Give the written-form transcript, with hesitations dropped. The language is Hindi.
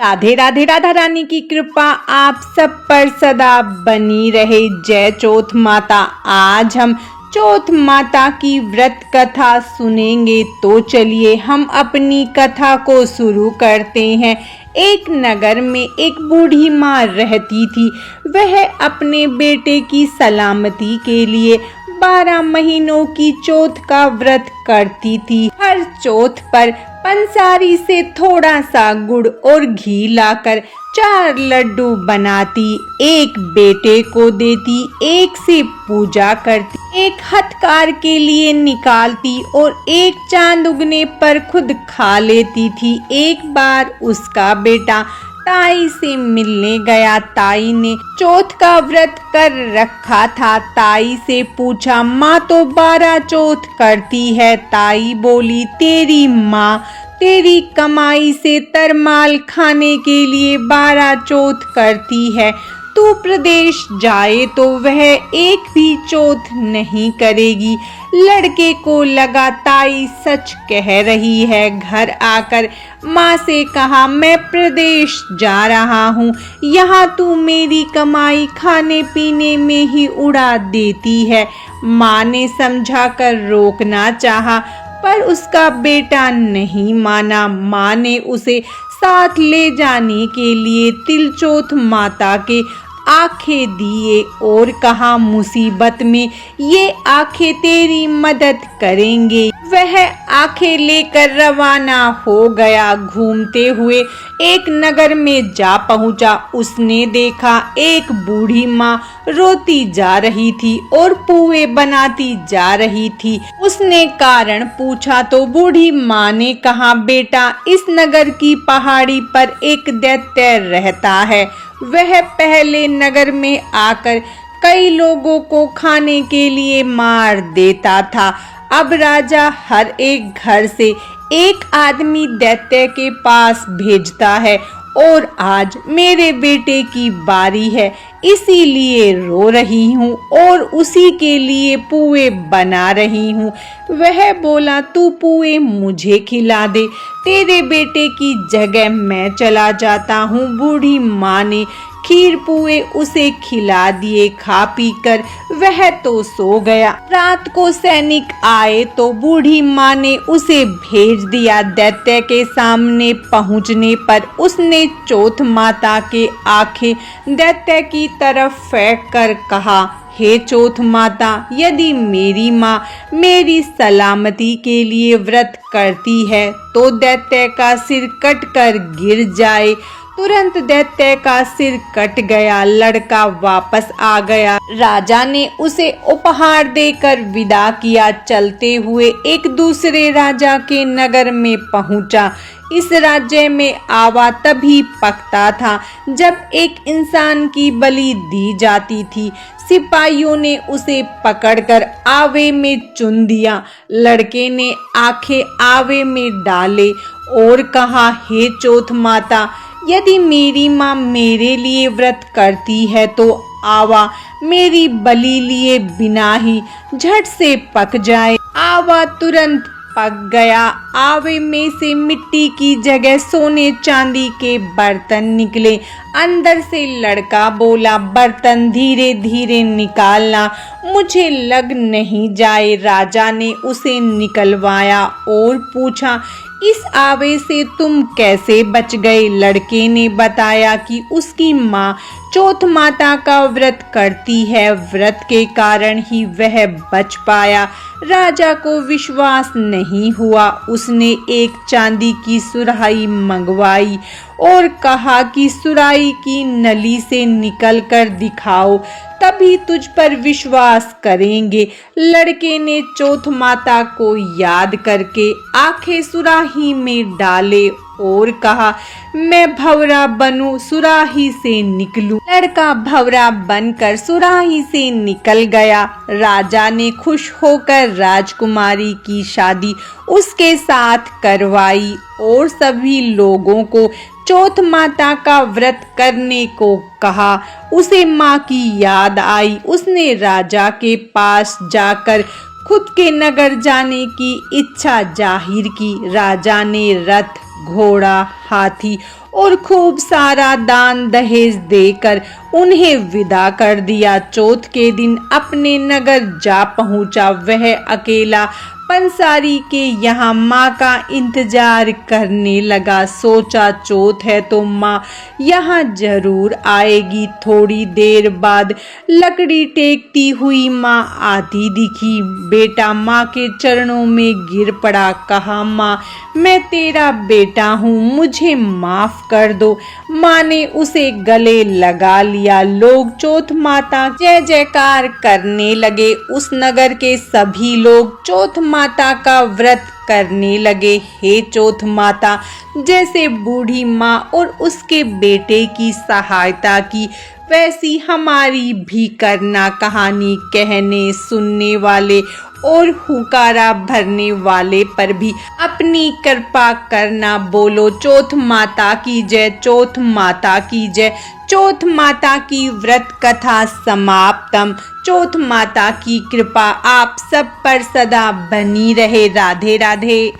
राधे राधे। राधा रानी की कृपा आप सब पर सदा बनी रहे। जय चौथ माता। आज हम चौथ माता की व्रत कथा सुनेंगे, तो चलिए हम अपनी कथा को शुरू करते हैं। एक नगर में एक बूढ़ी माँ रहती थी। वह अपने बेटे की सलामती के लिए 12 महीनों की चौथ का व्रत करती थी। हर चौथ पर पंसारी से थोड़ा सा गुड़ और घी लाकर 4 लड्डू बनाती, एक बेटे को देती, एक से पूजा करती, एक हथकार के लिए निकालती और एक चांद उगने पर खुद खा लेती थी। एक बार उसका बेटा ताई से मिलने गया। ताई ने चौथ का व्रत कर रखा था। ताई से पूछा, माँ तो 12 चौथ करती है। ताई बोली, तेरी माँ तेरी कमाई से तरमाल खाने के लिए 12 चौथ करती है। तू प्रदेश जाए तो वह एक भी चौथ नहीं करेगी। लड़के को लगा ताई सच कह रही है। घर आकर माँ से कहा, मैं प्रदेश जा रहा हूँ, यहाँ तू मेरी कमाई खाने पीने में ही उड़ा देती है। माँ ने समझा कर रोकना चाहा, पर उसका बेटा नहीं माना। माँ ने उसे साथ ले जाने के लिए तिलचौथ माता के आंखें दिए और कहा, मुसीबत में ये आंखें तेरी मदद करेंगे। वह आंखें लेकर रवाना हो गया। घूमते हुए एक नगर में जा पहुंचा। उसने देखा एक बूढ़ी माँ रोती जा रही थी और पुए बनाती जा रही थी। उसने कारण पूछा तो बूढ़ी माँ ने कहा, बेटा इस नगर की पहाड़ी पर एक दैत्य रहता है। वह पहले नगर में आकर कई लोगों को खाने के लिए मार देता था। अब राजा हर एक घर से एक आदमी दैत्य के पास भेजता है और आज मेरे बेटे की बारी है, इसीलिए रो रही हूँ और उसी के लिए पुए बना रही हूँ। वह बोला, तू पुए मुझे खिला दे, तेरे बेटे की जगह मैं चला जाता हूँ। बूढ़ी माँ ने खीर पुए उसे खिला दिए। खा पी कर वह तो सो गया। रात को सैनिक आए तो बूढ़ी माँ ने उसे भेज दिया। दैत्य के सामने पहुँचने पर उसने चौथ माता के आंखें दैत्य की तरफ फेंक कर कहा, हे चौथ माता, यदि मेरी माँ मेरी सलामती के लिए व्रत करती है तो दैत्य का सिर कट कर गिर जाए। तुरंत दैत्य का सिर कट गया। लड़का वापस आ गया। राजा ने उसे उपहार देकर विदा किया। चलते हुए एक दूसरे राजा के नगर में पहुंचा। इस राज्य में आवा तभी पकता था जब एक इंसान की बलि दी जाती थी। सिपाहियों ने उसे पकड़कर आवे में चुन दिया। लड़के ने आंखें आवे में डाले और कहा, हे चौथ माता, यदि मेरी माँ मेरे लिए व्रत करती है तो आवा मेरी बलि लिए बिना ही झट से पक जाए। आवा तुरंत पक गया। आवे में से मिट्टी की जगह सोने चांदी के बर्तन निकले। अंदर से लड़का बोला, बर्तन धीरे धीरे निकालना, मुझे लग नहीं जाए। राजा ने उसे निकलवाया और पूछा, इस आवे से तुम कैसे बच गए? लड़के ने बताया कि उसकी माँ चौथ माता का व्रत करती है, व्रत के कारण ही वह बच पाया। राजा को विश्वास नहीं हुआ। उसने एक चांदी की सुराही मंगवाई और कहा कि सुराही की नली से निकल कर दिखाओ, तभी तुझ पर विश्वास करेंगे। लड़के ने चौथ माता को याद करके आंखें सुराही में डाले और कहा, मैं भंवरा बनूं, सुराही से निकलूं। लड़का भंवरा बनकर सुराही से निकल गया। राजा ने खुश होकर राजकुमारी की शादी उसके साथ करवाई और सभी लोगों को चौथ माता का व्रत करने को कहा। उसे माँ की याद आई। उसने राजा के पास जाकर खुद के नगर जाने की इच्छा जाहिर की। राजा ने रथ घोड़ा, हाथी और खूब सारा दान दहेज देकर उन्हें विदा कर दिया। चौथ के दिन अपने नगर जा पहुंचा वह अकेला पंसारी के यहाँ माँ का इंतजार करने लगा। सोचा चौथ है तो माँ यहाँ जरूर आएगी। थोड़ी देर बाद लकड़ी टेकती हुई माँ आती दिखी। बेटा माँ के चरणों में गिर पड़ा, कहा माँ मैं तेरा बेटा हूँ, मुझे माफ कर दो। माँ ने उसे गले लगा लिया। लोग चौथ माता जय जयकार करने लगे। उस नगर के सभी लोग चौथ माता का व्रत करने लगे। हे चौथ माता, जैसे बूढ़ी माँ और उसके बेटे की सहायता की वैसी हमारी भी करना। कहानी कहने सुनने वाले और हुकारा भरने वाले पर भी अपनी कृपा करना। बोलो चौथ माता की जय, चौथ माता की जय। चौथ माता की व्रत कथा समाप्तम। चौथ माता की कृपा आप सब पर सदा बनी रहे। राधे राधे।